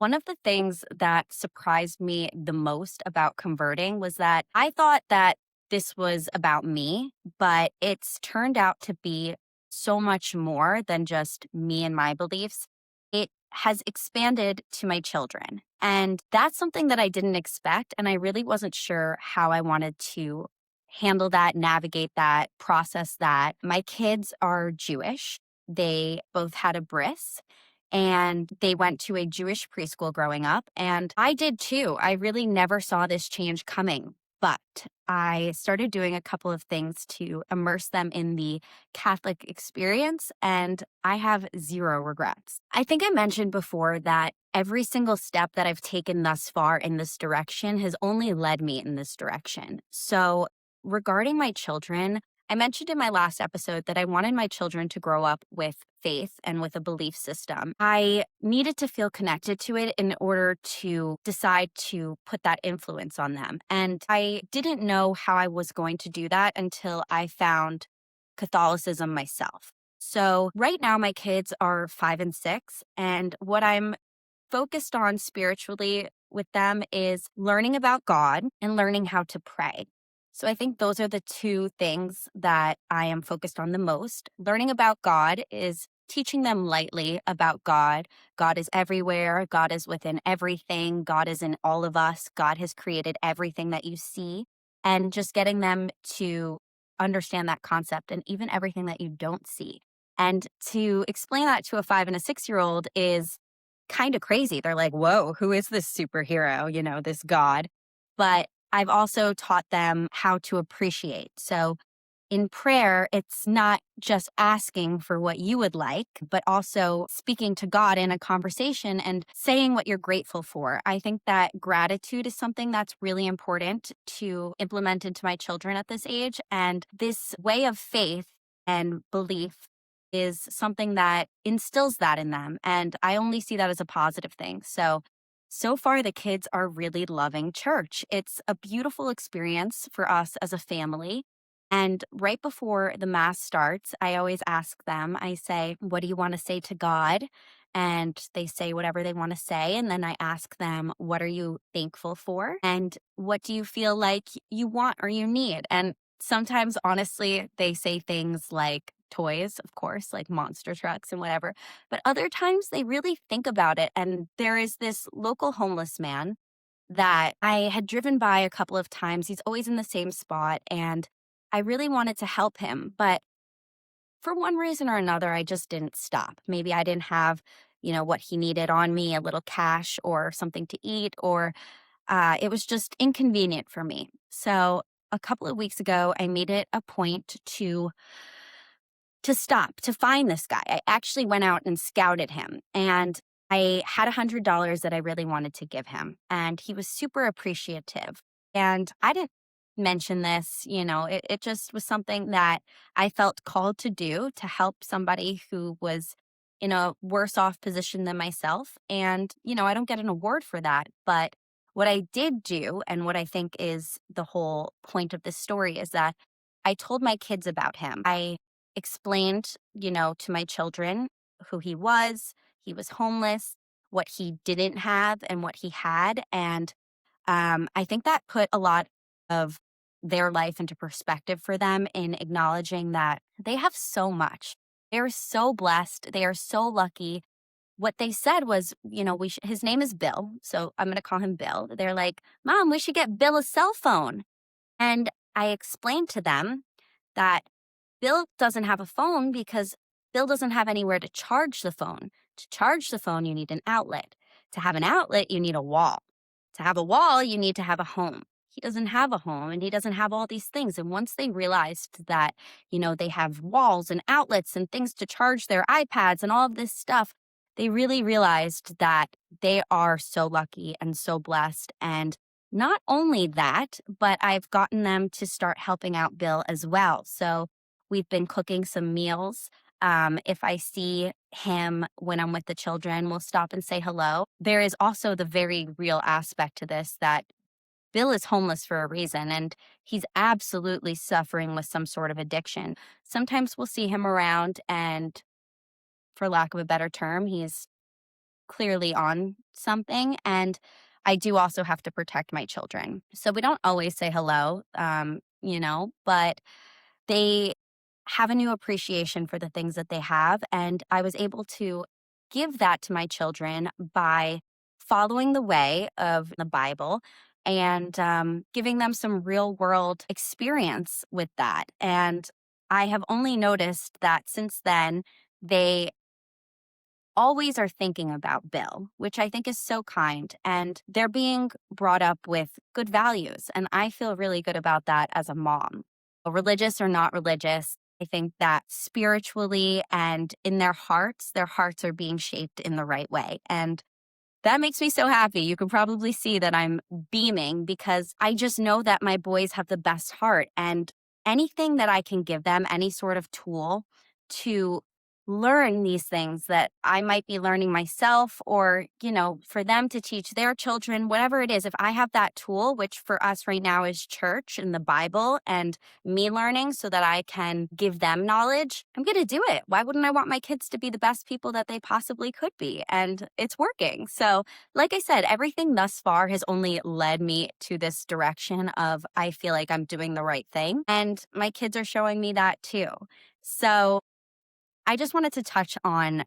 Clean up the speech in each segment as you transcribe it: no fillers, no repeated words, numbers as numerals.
One of the things that surprised me the most about converting was that I thought that this was about me, but it's turned out to be so much more than just me and my beliefs. It has expanded to my children. And that's something that I didn't expect. And I really wasn't sure how I wanted to handle that, navigate that, process that. My kids are Jewish. They both had a bris and they went to a Jewish preschool growing up. And I did too. I really never saw this change coming. But I started doing a couple of things to immerse them in the Catholic experience, and I have zero regrets. I think I mentioned before that every single step that I've taken thus far in this direction has only led me in this direction. So, regarding my children, I mentioned in my last episode that I wanted my children to grow up with faith and with a belief system. I needed to feel connected to it in order to decide to put that influence on them. And I didn't know how I was going to do that until I found Catholicism myself. So right now, my kids are 5 and 6. And what I'm focused on spiritually with them is learning about God and learning how to pray. So I think those are the two things that I am focused on the most. Learning about God is teaching them lightly about God. God is everywhere. God is within everything. God is in all of us. God has created everything that you see. And just getting them to understand that concept and even everything that you don't see. And to explain that to a 5 and a 6-year-old is kind of crazy. They're like, whoa, who is this superhero, this God? But I've also taught them how to appreciate. So in prayer, it's not just asking for what you would like, but also speaking to God in a conversation and saying what you're grateful for. I think that gratitude is something that's really important to implement into my children at this age. And this way of faith and belief is something that instills that in them. And I only see that as a positive thing. So far, the kids are really loving church. It's a beautiful experience for us as a family. And right before the Mass starts, I always ask them, I say, what do you want to say to God? And they say whatever they want to say. And then I ask them, what are you thankful for? And what do you feel like you want or you need? And sometimes, honestly, they say things like toys, of course, like monster trucks and whatever. But other times they really think about it. And there is this local homeless man that I had driven by a couple of times. He's always in the same spot. And I really wanted to help him. But for one reason or another, I just didn't stop. Maybe I didn't have, what he needed on me, a little cash or something to eat, or it was just inconvenient for me. So a couple of weeks ago, I made it a point to stop, to find this guy. I actually went out and scouted him, and I had $100 that I really wanted to give him, and he was super appreciative. And I didn't mention this, it just was something that I felt called to do to help somebody who was in a worse off position than myself. And, I don't get an award for that, but what I did do, and what I think is the whole point of this story, is that I told my kids about him. I explained, to my children who he was. He was homeless, what he didn't have, and what he had. And I think that put a lot of their life into perspective for them in acknowledging that they have so much. They're so blessed. They are so lucky. What they said was, his name is Bill. So I'm going to call him Bill. They're like, Mom, we should get Bill a cell phone. And I explained to them that Bill doesn't have a phone because Bill doesn't have anywhere to charge the phone. To charge the phone, you need an outlet. To have an outlet, you need a wall. To have a wall, you need to have a home. He doesn't have a home and he doesn't have all these things. And once they realized that, they have walls and outlets and things to charge their iPads and all of this stuff, they really realized that they are so lucky and so blessed. And not only that, but I've gotten them to start helping out Bill as well. So we've been cooking some meals. If I see him when I'm with the children, we'll stop and say hello. There is also the very real aspect to this that Bill is homeless for a reason, and he's absolutely suffering with some sort of addiction. Sometimes we'll see him around, and for lack of a better term, he's clearly on something. And I do also have to protect my children. So we don't always say hello, but they have a new appreciation for the things that they have. And I was able to give that to my children by following the way of the Bible and giving them some real world experience with that. And I have only noticed that since then, they always are thinking about Bill, which I think is so kind. And they're being brought up with good values. And I feel really good about that as a mom. Religious or not religious, I think that spiritually and in their hearts are being shaped in the right way. And that makes me so happy. You can probably see that I'm beaming because I just know that my boys have the best heart. And anything that I can give them, any sort of tool to learn these things that I might be learning myself, or, for them to teach their children, whatever it is, if I have that tool, which for us right now is church and the Bible and me learning so that I can give them knowledge, I'm going to do it. Why wouldn't I want my kids to be the best people that they possibly could be? And it's working. So, like I said, everything thus far has only led me to this direction of I feel like I'm doing the right thing. And my kids are showing me that too. So, I just wanted to touch on,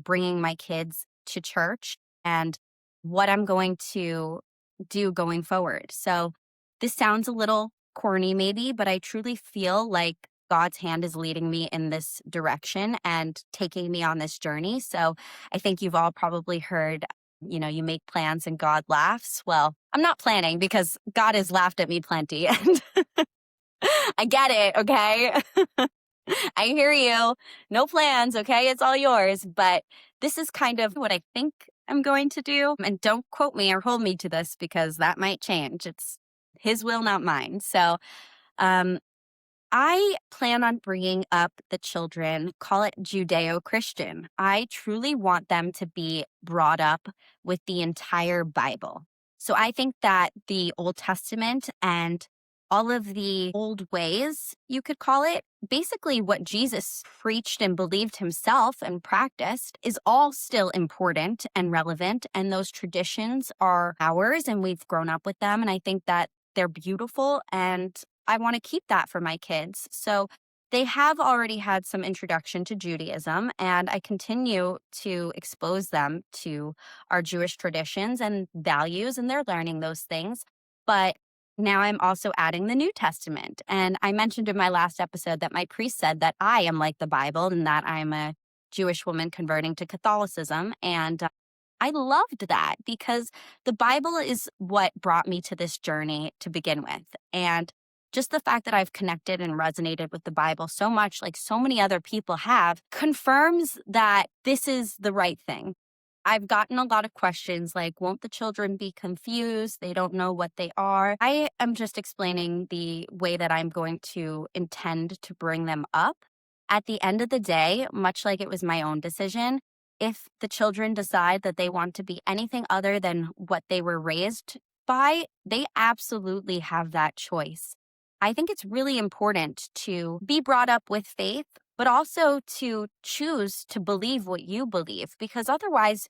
bringing my kids to church and what I'm going to do going forward. So this sounds a little corny maybe, but I truly feel like God's hand is leading me in this direction and taking me on this journey. So I think you've all probably heard, you make plans and God laughs. Well, I'm not planning because God has laughed at me plenty and I get it. Okay. I hear you. No plans, okay? It's all yours. But this is kind of what I think I'm going to do. And don't quote me or hold me to this because that might change. It's his will, not mine. So um, I plan on bringing up the children, call it Judeo-Christian. I truly want them to be brought up with the entire Bible. So I think that the Old Testament and all of the old ways, you could call it, basically what Jesus preached and believed himself and practiced is all still important and relevant. And those traditions are ours and we've grown up with them. And I think that they're beautiful and I want to keep that for my kids. So they have already had some introduction to Judaism, and I continue to expose them to our Jewish traditions and values, and they're learning those things. But now I'm also adding the New Testament. And I mentioned in my last episode that my priest said that I am like the Bible and that I'm a Jewish woman converting to Catholicism. And I loved that because the Bible is what brought me to this journey to begin with. And just the fact that I've connected and resonated with the Bible so much, like so many other people have, confirms that this is the right thing. I've gotten a lot of questions like, won't the children be confused? They don't know what they are. I am just explaining the way that I'm going to intend to bring them up. At the end of the day, much like it was my own decision, if the children decide that they want to be anything other than what they were raised by, they absolutely have that choice. I think it's really important to be brought up with faith, but also to choose to believe what you believe, because otherwise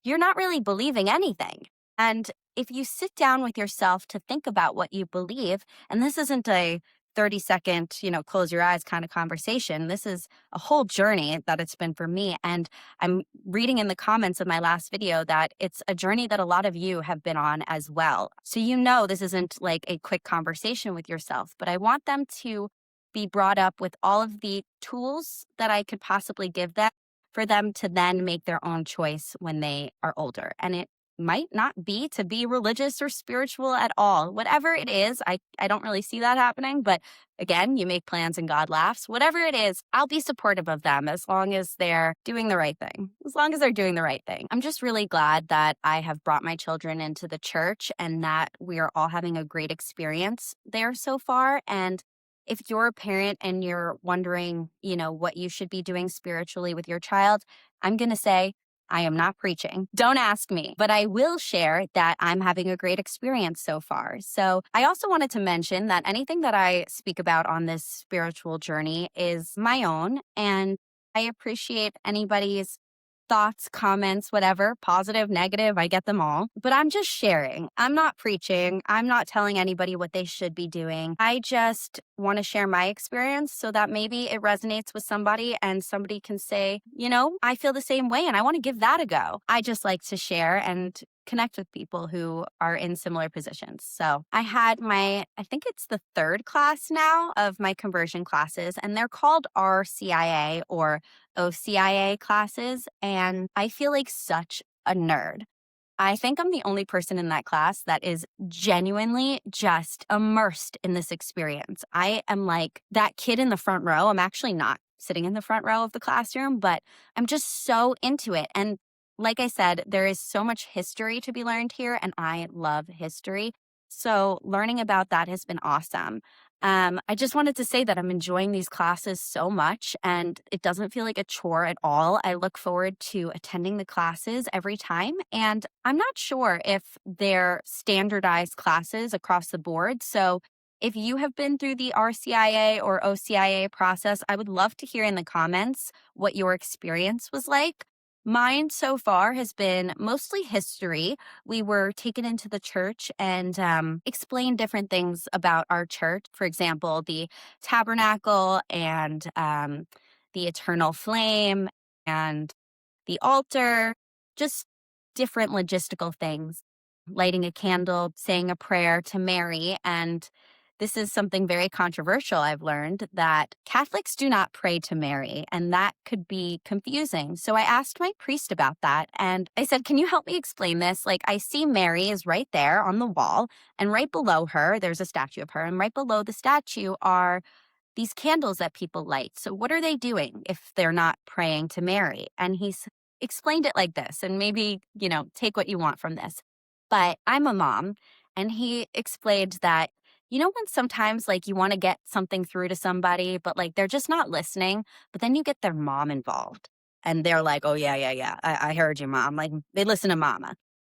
you're not really believing anything. And if you sit down with yourself to think about what you believe, and this isn't a 30-second, close your eyes kind of conversation. This is a whole journey that it's been for me. And I'm reading in the comments of my last video that it's a journey that a lot of you have been on as well. So this isn't like a quick conversation with yourself, but I want them to be brought up with all of the tools that I could possibly give them for them to then make their own choice when they are older. And it might not be to be religious or spiritual at all. Whatever it is, I don't really see that happening. But again, you make plans and God laughs. Whatever it is, I'll be supportive of them as long as they're doing the right thing. As long as they're doing the right thing. I'm just really glad that I have brought my children into the church and that we are all having a great experience there so far. And if you're a parent and you're wondering, what you should be doing spiritually with your child, I'm going to say, I am not preaching. Don't ask me, but I will share that I'm having a great experience so far. So I also wanted to mention that anything that I speak about on this spiritual journey is my own, and I appreciate anybody's thoughts, comments, whatever, positive, negative, I get them all. But I'm just sharing. I'm not preaching. I'm not telling anybody what they should be doing. I just want to share my experience so that maybe it resonates with somebody and somebody can say, I feel the same way and I want to give that a go. I just like to share and connect with people who are in similar positions. So I had I think it's the third class now of my conversion classes, and they're called RCIA or OCIA classes. And I feel like such a nerd. I think I'm the only person in that class that is genuinely just immersed in this experience. I am like that kid in the front row. I'm actually not sitting in the front row of the classroom, but I'm just so into it. And like I said, there is so much history to be learned here, and I love history. So learning about that has been awesome. I just wanted to say that I'm enjoying these classes so much, and it doesn't feel like a chore at all. I look forward to attending the classes every time, and I'm not sure if they're standardized classes across the board. So if you have been through the RCIA or OCIA process, I would love to hear in the comments what your experience was like. Mine so far has been mostly history. We were taken into the church and explained different things about our church. For example, the tabernacle and the eternal flame and the altar, just different logistical things. Lighting a candle, saying a prayer to Mary. And this is something very controversial. I've learned that Catholics do not pray to Mary, and that could be confusing. So I asked my priest about that, and I said, can you help me explain this? Like, I see Mary is right there on the wall, and right below her, there's a statue of her, and right below the statue are these candles that people light. So what are they doing if they're not praying to Mary? And he's explained it like this, and maybe, take what you want from this. But I'm a mom, and he explained that, when sometimes like you want to get something through to somebody, but like they're just not listening, but then you get their mom involved and they're like, oh, yeah, yeah, yeah. I heard you, mom. Like they listen to mama.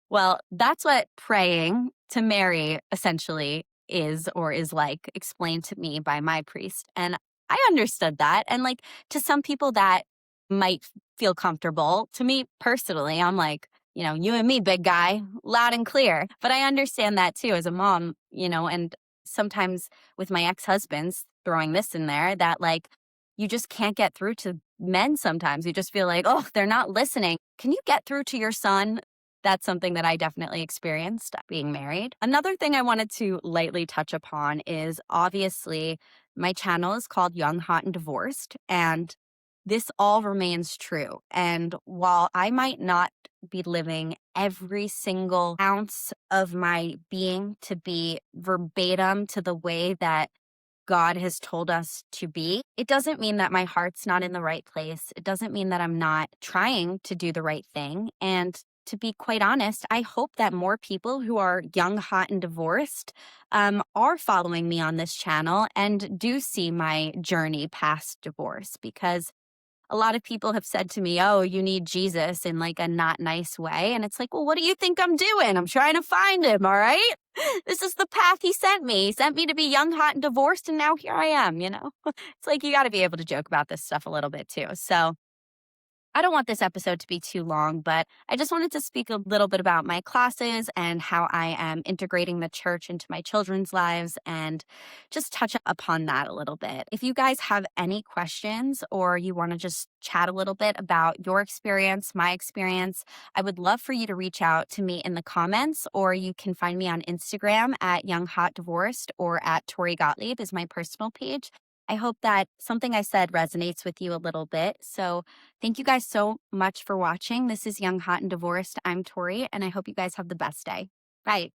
Well, that's what praying to Mary essentially is or is like explained to me by my priest. And I understood that. And like to some people that might feel comfortable. To me personally, I'm like, you and me, big guy, loud and clear. But I understand that too as a mom, and sometimes with my ex-husbands throwing this in there that like you just can't get through to men sometimes. You just feel like, oh, they're not listening. Can you get through to your son? That's something that I definitely experienced being married. Another thing I wanted to lightly touch upon is obviously my channel is called Young, Hot, and Divorced, and this all remains true. And while I might not be living every single ounce of my being to be verbatim to the way that God has told us to be, it doesn't mean that my heart's not in the right place. It doesn't mean that I'm not trying to do the right thing. And to be quite honest, I hope that more people who are young, hot, and divorced are following me on this channel and do see my journey past divorce, because a lot of people have said to me, oh, you need Jesus in like a not nice way. And it's like, well, what do you think I'm doing? I'm trying to find him. All right. This is the path he sent me. He sent me to be young, hot, and divorced. And now here I am, It's like you got to be able to joke about this stuff a little bit too. So I don't want this episode to be too long, but I just wanted to speak a little bit about my classes and how I am integrating the church into my children's lives and just touch upon that a little bit. If you guys have any questions or you want to just chat a little bit about your experience, my experience, I would love for you to reach out to me in the comments, or you can find me on Instagram at Young Hot Divorced or at Tori Gottlieb is my personal page. I hope that something I said resonates with you a little bit. So thank you guys so much for watching. This is Young, Hot, and Divorced. I'm Tori, and I hope you guys have the best day. Bye.